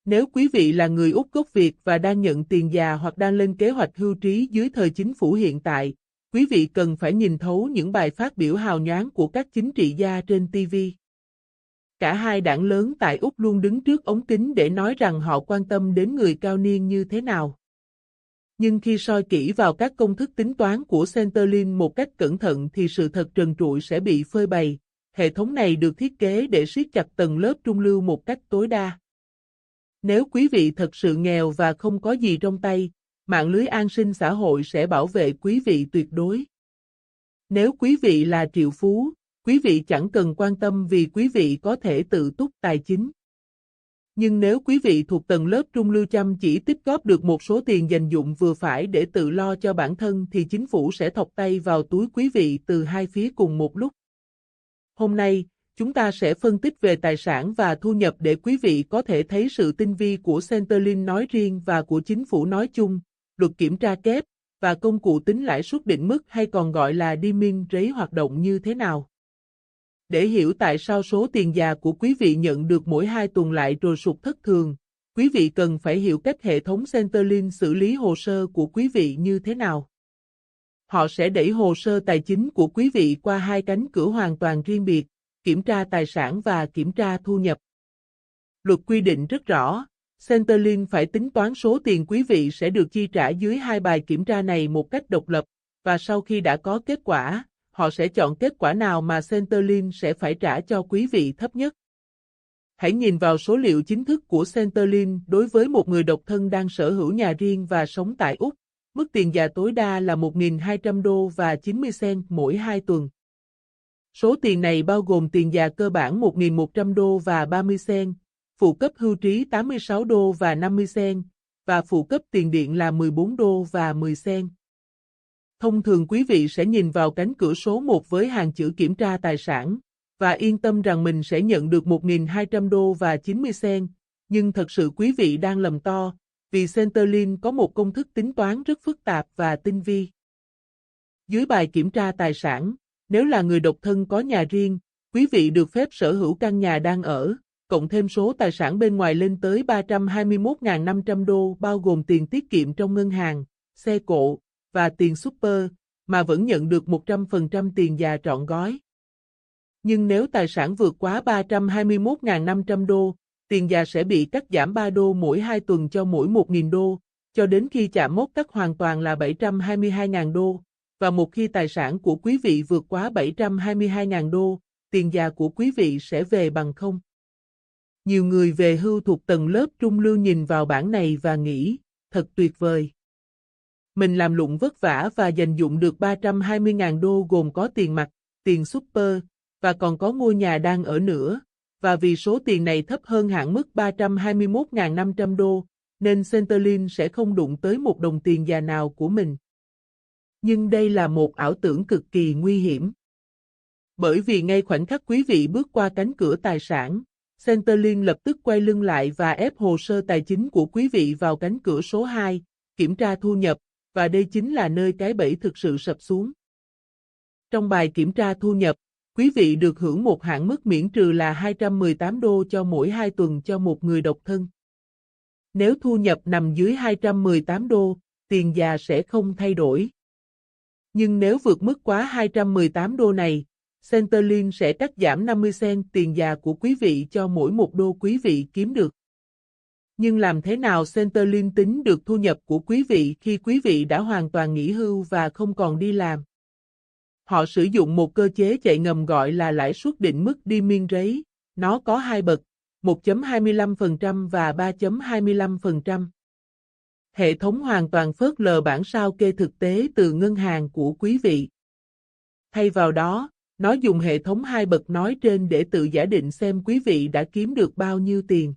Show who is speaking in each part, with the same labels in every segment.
Speaker 1: Nếu quý vị là người Úc gốc Việt và đang nhận tiền già hoặc đang lên kế hoạch hưu trí dưới thời chính phủ hiện tại, quý vị cần phải nhìn thấu những bài phát biểu hào nhoáng của các chính trị gia trên TV. Cả hai đảng lớn tại Úc luôn đứng trước ống kính để nói rằng họ quan tâm đến người cao niên như thế nào. Nhưng khi soi kỹ vào các công thức tính toán của Centerlink một cách cẩn thận thì sự thật trần trụi sẽ bị phơi bày. Hệ thống này được thiết kế để siết chặt tầng lớp trung lưu một cách tối đa. Nếu quý vị thật sự nghèo và không có gì trong tay, mạng lưới an sinh xã hội sẽ bảo vệ quý vị tuyệt đối. Nếu quý vị là triệu phú, quý vị chẳng cần quan tâm vì quý vị có thể tự túc tài chính. Nhưng nếu quý vị thuộc tầng lớp trung lưu chăm chỉ tích góp được một số tiền dành dụm vừa phải để tự lo cho bản thân thì chính phủ sẽ thọc tay vào túi quý vị từ hai phía cùng một lúc. Hôm nay, chúng ta sẽ phân tích về tài sản và thu nhập để quý vị có thể thấy sự tinh vi của Centerlink nói riêng và của chính phủ nói chung, luật kiểm tra kép, và công cụ tính lãi suất định mức hay còn gọi là Deming Rate hoạt động như thế nào. Để hiểu tại sao số tiền già của quý vị nhận được mỗi 2 tuần lại rồi sụt thất thường, quý vị cần phải hiểu cách hệ thống Centerlink xử lý hồ sơ của quý vị như thế nào. Họ sẽ đẩy hồ sơ tài chính của quý vị qua hai cánh cửa hoàn toàn riêng biệt, kiểm tra tài sản và kiểm tra thu nhập. Luật quy định rất rõ, Centerlink phải tính toán số tiền quý vị sẽ được chi trả dưới hai bài kiểm tra này một cách độc lập, và sau khi đã có kết quả, họ sẽ chọn kết quả nào mà Centerlink sẽ phải trả cho quý vị thấp nhất. Hãy nhìn vào số liệu chính thức của Centerlink đối với một người độc thân đang sở hữu nhà riêng và sống tại Úc. Mức tiền già tối đa là 1.200 đô và 90 cent mỗi 2 tuần. Số tiền này bao gồm tiền già cơ bản 1.100 đô và 30 cent, phụ cấp hưu trí 86 đô và 50 cent, và phụ cấp tiền điện là 14 đô và 10 cent. Thông thường quý vị sẽ nhìn vào cánh cửa số 1 với hàng chữ kiểm tra tài sản, và yên tâm rằng mình sẽ nhận được 1.200 đô và 90 cent, nhưng thật sự quý vị đang lầm to, vì Centerlink có một công thức tính toán rất phức tạp và tinh vi. Dưới bài kiểm tra tài sản, nếu là người độc thân có nhà riêng, quý vị được phép sở hữu căn nhà đang ở, cộng thêm số tài sản bên ngoài lên tới 321.500 đô bao gồm tiền tiết kiệm trong ngân hàng, xe cộ, và tiền super, mà vẫn nhận được 100% tiền già trọn gói. Nhưng nếu tài sản vượt quá 321.500 đô, tiền già sẽ bị cắt giảm 3 đô mỗi 2 tuần cho mỗi 1.000 đô, cho đến khi chạm mốc cắt hoàn toàn là 722.000 đô, và một khi tài sản của quý vị vượt quá 722.000 đô, tiền già của quý vị sẽ về bằng không. Nhiều người về hưu thuộc tầng lớp trung lưu nhìn vào bảng này và nghĩ, thật tuyệt vời. Mình làm lụng vất vả và dành dụm được 320.000 đô gồm có tiền mặt, tiền super, và còn có ngôi nhà đang ở nữa, và vì số tiền này thấp hơn hạn mức 321.500 đô, nên Centerlink sẽ không đụng tới một đồng tiền già nào của mình. Nhưng đây là một ảo tưởng cực kỳ nguy hiểm. Bởi vì ngay khoảnh khắc quý vị bước qua cánh cửa tài sản, Centerlink lập tức quay lưng lại và ép hồ sơ tài chính của quý vị vào cánh cửa số 2, kiểm tra thu nhập, và đây chính là nơi cái bẫy thực sự sập xuống. Trong bài kiểm tra thu nhập, quý vị được hưởng một hạn mức miễn trừ là 218 đô cho mỗi 2 tuần cho một người độc thân. Nếu thu nhập nằm dưới 218 đô, tiền già sẽ không thay đổi. Nhưng nếu vượt mức quá 218 đô này, Centerlink sẽ cắt giảm 50 cent tiền già của quý vị cho mỗi 1 đô quý vị kiếm được. Nhưng làm thế nào Centerlink tính được thu nhập của quý vị khi quý vị đã hoàn toàn nghỉ hưu và không còn đi làm? Họ sử dụng một cơ chế chạy ngầm gọi là lãi suất định mức Deming Rate, nó có hai bậc, 1.25% và 3.25%. Hệ thống hoàn toàn phớt lờ bản sao kê thực tế từ ngân hàng của quý vị. Thay vào đó, nó dùng hệ thống hai bậc nói trên để tự giả định xem quý vị đã kiếm được bao nhiêu tiền.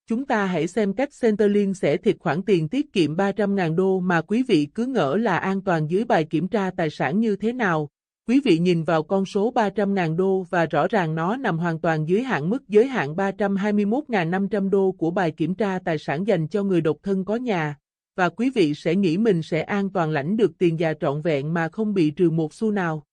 Speaker 1: Chúng ta hãy xem cách Centerlink sẽ thiệt khoản tiền tiết kiệm 300.000 đô mà quý vị cứ ngỡ là an toàn dưới bài kiểm tra tài sản như thế nào. Quý vị nhìn vào con số 300.000 đô và rõ ràng nó nằm hoàn toàn dưới hạn mức giới hạn 321.500 đô của bài kiểm tra tài sản dành cho người độc thân có nhà, và quý vị sẽ nghĩ mình sẽ an toàn lãnh được tiền già trọn vẹn mà không bị trừ một xu nào.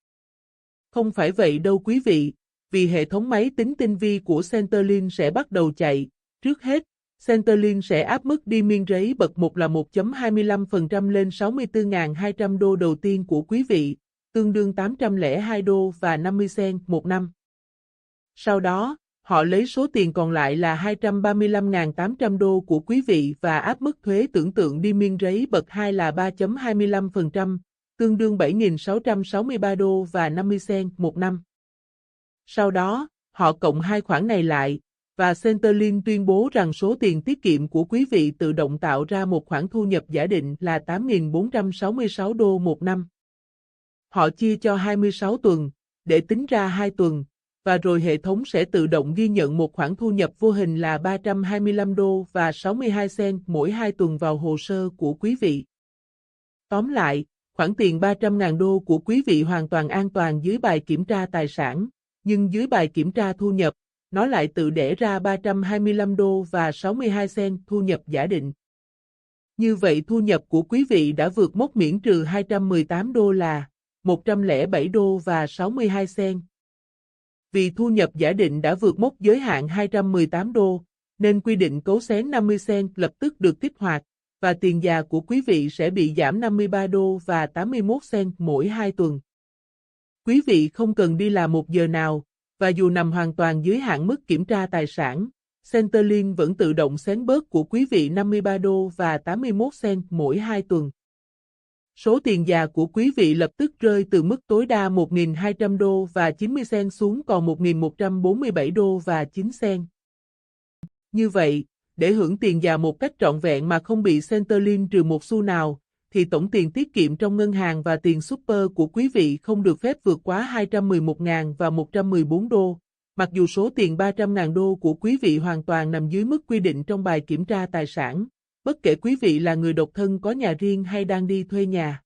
Speaker 1: Không phải vậy đâu quý vị, vì hệ thống máy tính tinh vi của Centerlink sẽ bắt đầu chạy. Trước hết, Centerlink sẽ áp mức đi miên rấy bậc 1 là 1.25% lên 64.200 đô đầu tiên của quý vị, tương đương 802 đô và 50 cent một năm. Sau đó, họ lấy số tiền còn lại là 235.800 đô của quý vị và áp mức thuế tưởng tượng đi miên rấy bậc 2 là 3.25%, tương đương 7.663 đô và 50 cent một năm. Sau đó, họ cộng hai khoản này lại, và Centerlink tuyên bố rằng số tiền tiết kiệm của quý vị tự động tạo ra một khoản thu nhập giả định là 8.466 đô một năm. Họ chia cho 26 tuần, để tính ra 2 tuần, và rồi hệ thống sẽ tự động ghi nhận một khoản thu nhập vô hình là 325 đô và 62 cent mỗi 2 tuần vào hồ sơ của quý vị. Tóm lại, khoản tiền 300.000 đô của quý vị hoàn toàn an toàn dưới bài kiểm tra tài sản, nhưng dưới bài kiểm tra thu nhập, nó lại tự đẻ ra 325 đô và 62 cent thu nhập giả định. Như vậy thu nhập của quý vị đã vượt mốc miễn trừ 218 đô là 107 đô và 62 cent. Vì thu nhập giả định đã vượt mốc giới hạn 218 đô, nên quy định cấu xén 50 cent lập tức được kích hoạt, và tiền già của quý vị sẽ bị giảm 53 đô và 81 cent mỗi 2 tuần. Quý vị không cần đi làm một giờ nào, và dù nằm hoàn toàn dưới hạn mức kiểm tra tài sản, Centerlink vẫn tự động xén bớt của quý vị 53 đô và 81 cent mỗi 2 tuần. Số tiền già của quý vị lập tức rơi từ mức tối đa 1.200 đô và 90 cent xuống còn 1.147 đô và 9 cent. Như vậy, để hưởng tiền già một cách trọn vẹn mà không bị Centerlink trừ một xu nào, thì tổng tiền tiết kiệm trong ngân hàng và tiền super của quý vị không được phép vượt quá 211.000 và 114 đô, mặc dù số tiền 300.000 đô của quý vị hoàn toàn nằm dưới mức quy định trong bài kiểm tra tài sản, bất kể quý vị là người độc thân có nhà riêng hay đang đi thuê nhà.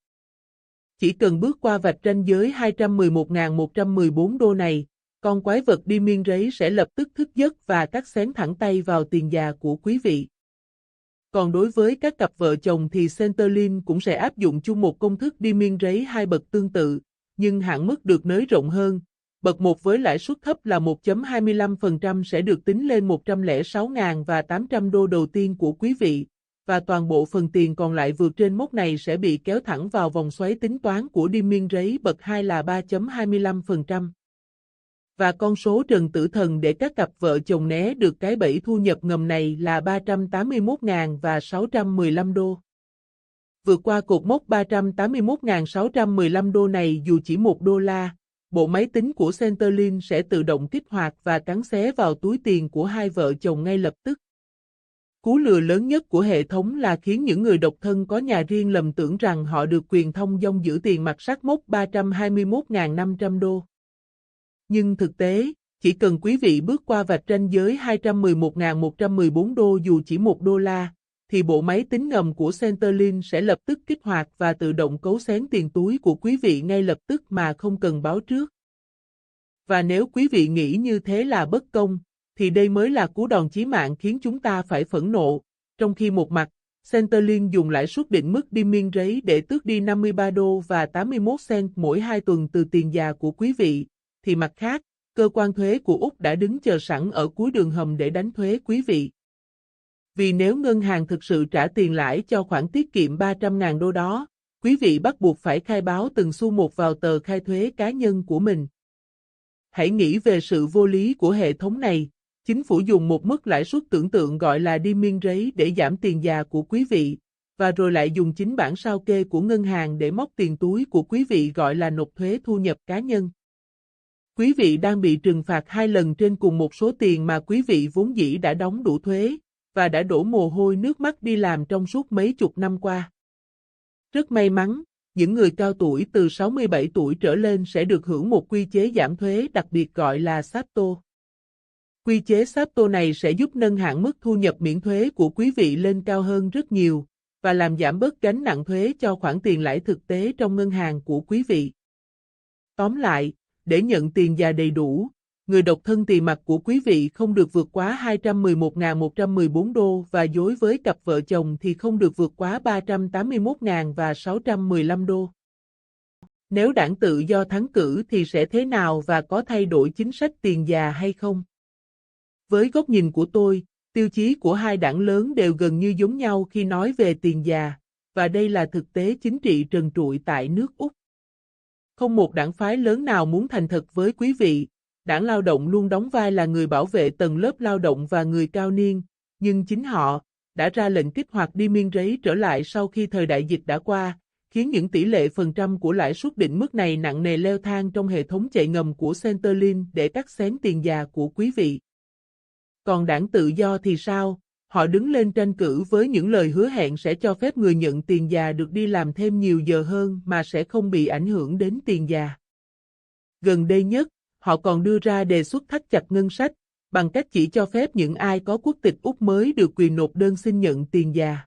Speaker 1: Chỉ cần bước qua vạch ranh giới 211.114 đô này, con quái vật đi miên rấy sẽ lập tức thức giấc và cắt xén thẳng tay vào tiền già của quý vị. Còn đối với các cặp vợ chồng thì Centerlink cũng sẽ áp dụng chung một công thức đi miên rấy hai bậc tương tự, nhưng hạn mức được nới rộng hơn. Bậc 1 với lãi suất thấp là 1.25% sẽ được tính lên 106.800 đô đầu tiên của quý vị, và toàn bộ phần tiền còn lại vượt trên mốc này sẽ bị kéo thẳng vào vòng xoáy tính toán của đi miên rấy bậc 2 là 3.25%. Và con số trần tử thần để các cặp vợ chồng né được cái bẫy thu nhập ngầm này là 381.000 và 615 đô. Vượt qua cột mốc 381.615 đô này dù chỉ $1, bộ máy tính của Centerlink sẽ tự động kích hoạt và cắn xé vào túi tiền của hai vợ chồng ngay lập tức. Cú lừa lớn nhất của hệ thống là khiến những người độc thân có nhà riêng lầm tưởng rằng họ được quyền thông dong giữ tiền mặt sát mốc 321.500 đô. Nhưng thực tế, chỉ cần quý vị bước qua vạch ranh giới 211.114 đô dù chỉ $1, thì bộ máy tính ngầm của Centerlink sẽ lập tức kích hoạt và tự động cấu xén tiền túi của quý vị ngay lập tức mà không cần báo trước. Và nếu quý vị nghĩ như thế là bất công, thì đây mới là cú đòn chí mạng khiến chúng ta phải phẫn nộ, trong khi một mặt, Centerlink dùng lãi suất định mức đi miên rấy để tước đi 53 đô và 81 cent mỗi 2 tuần từ tiền già của quý vị, thì mặt khác, cơ quan thuế của Úc đã đứng chờ sẵn ở cuối đường hầm để đánh thuế quý vị. Vì nếu ngân hàng thực sự trả tiền lãi cho khoản tiết kiệm 300.000 đô đó, quý vị bắt buộc phải khai báo từng xu một vào tờ khai thuế cá nhân của mình. Hãy nghĩ về sự vô lý của hệ thống này. Chính phủ dùng một mức lãi suất tưởng tượng gọi là đi miên rấy để giảm tiền già của quý vị, và rồi lại dùng chính bản sao kê của ngân hàng để móc tiền túi của quý vị gọi là nộp thuế thu nhập cá nhân. Quý vị đang bị trừng phạt 2 lần trên cùng một số tiền mà quý vị vốn dĩ đã đóng đủ thuế, và đã đổ mồ hôi nước mắt đi làm trong suốt mấy chục năm qua. Rất may mắn, những người cao tuổi từ 67 tuổi trở lên sẽ được hưởng một quy chế giảm thuế đặc biệt gọi là SAPTO. Quy chế SAPTO này sẽ giúp nâng hạn mức thu nhập miễn thuế của quý vị lên cao hơn rất nhiều, và làm giảm bớt gánh nặng thuế cho khoản tiền lãi thực tế trong ngân hàng của quý vị. Tóm lại, để nhận tiền già đầy đủ, người độc thân tiền mặt của quý vị không được vượt quá 211.114 đô và đối với cặp vợ chồng thì không được vượt quá 381.000 và 615 đô. Nếu đảng Tự do thắng cử thì sẽ thế nào và có thay đổi chính sách tiền già hay không? Với góc nhìn của tôi, Tiêu chí của hai đảng lớn đều gần như giống nhau khi nói về tiền già, và đây là thực tế chính trị trần trụi tại nước Úc. Không một đảng phái lớn nào muốn thành thật với quý vị, đảng Lao động luôn đóng vai là người bảo vệ tầng lớp lao động và người cao niên, nhưng chính họ đã ra lệnh kích hoạt đi miên rấy trở lại sau khi thời đại dịch đã qua, khiến những tỷ lệ phần trăm của lãi suất định mức này nặng nề leo thang trong hệ thống chạy ngầm của Centrelink để cắt xén tiền già của quý vị. Còn đảng Tự do thì sao? Họ đứng lên tranh cử với những lời hứa hẹn sẽ cho phép người nhận tiền già được đi làm thêm nhiều giờ hơn mà sẽ không bị ảnh hưởng đến tiền già. Gần đây nhất, họ còn đưa ra đề xuất thắt chặt ngân sách, bằng cách chỉ cho phép những ai có quốc tịch Úc mới được quyền nộp đơn xin nhận tiền già.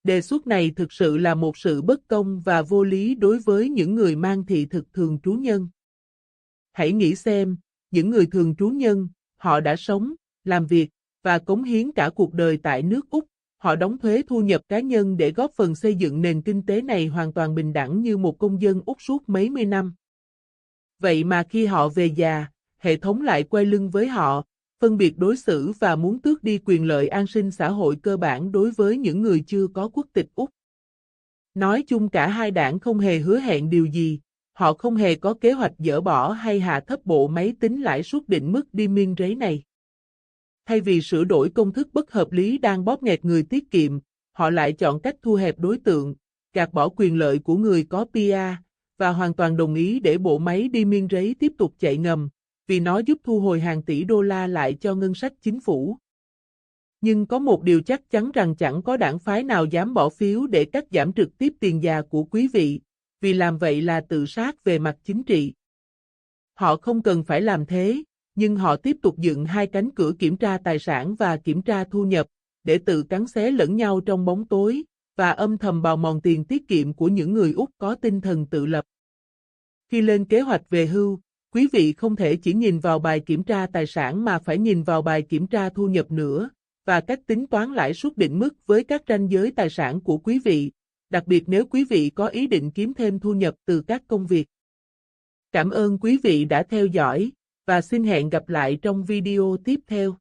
Speaker 1: Đề xuất này thực sự là một sự bất công và vô lý đối với những người mang thị thực thường trú nhân. Hãy nghĩ xem, những người thường trú nhân, họ đã sống, làm việc và cống hiến cả cuộc đời tại nước Úc, họ đóng thuế thu nhập cá nhân để góp phần xây dựng nền kinh tế này hoàn toàn bình đẳng như một công dân Úc suốt mấy mươi năm. Vậy mà khi họ về già, hệ thống lại quay lưng với họ, phân biệt đối xử và muốn tước đi quyền lợi an sinh xã hội cơ bản đối với những người chưa có quốc tịch Úc. Nói chung cả hai đảng không hề hứa hẹn điều gì, họ không hề có kế hoạch dỡ bỏ hay hạ thấp bộ máy tính lãi suất định mức đi miên rấy này. Thay vì sửa đổi công thức bất hợp lý đang bóp nghẹt người tiết kiệm, họ lại chọn cách thu hẹp đối tượng, gạt bỏ quyền lợi của người có PR, và hoàn toàn đồng ý để bộ máy đi miên rấy tiếp tục chạy ngầm, vì nó giúp thu hồi hàng tỷ đô la lại cho ngân sách chính phủ. Nhưng có một điều chắc chắn rằng chẳng có đảng phái nào dám bỏ phiếu để cắt giảm trực tiếp tiền già của quý vị, vì làm vậy là tự sát về mặt chính trị. Họ không cần phải làm thế, nhưng họ tiếp tục dựng hai cánh cửa kiểm tra tài sản và kiểm tra thu nhập, để tự cắn xé lẫn nhau trong bóng tối, và âm thầm bào mòn tiền tiết kiệm của những người Úc có tinh thần tự lập. Khi lên kế hoạch về hưu, quý vị không thể chỉ nhìn vào bài kiểm tra tài sản mà phải nhìn vào bài kiểm tra thu nhập nữa, và cách tính toán lãi suất định mức với các ranh giới tài sản của quý vị, đặc biệt nếu quý vị có ý định kiếm thêm thu nhập từ các công việc. Cảm ơn quý vị đã theo dõi, và xin hẹn gặp lại trong video tiếp theo.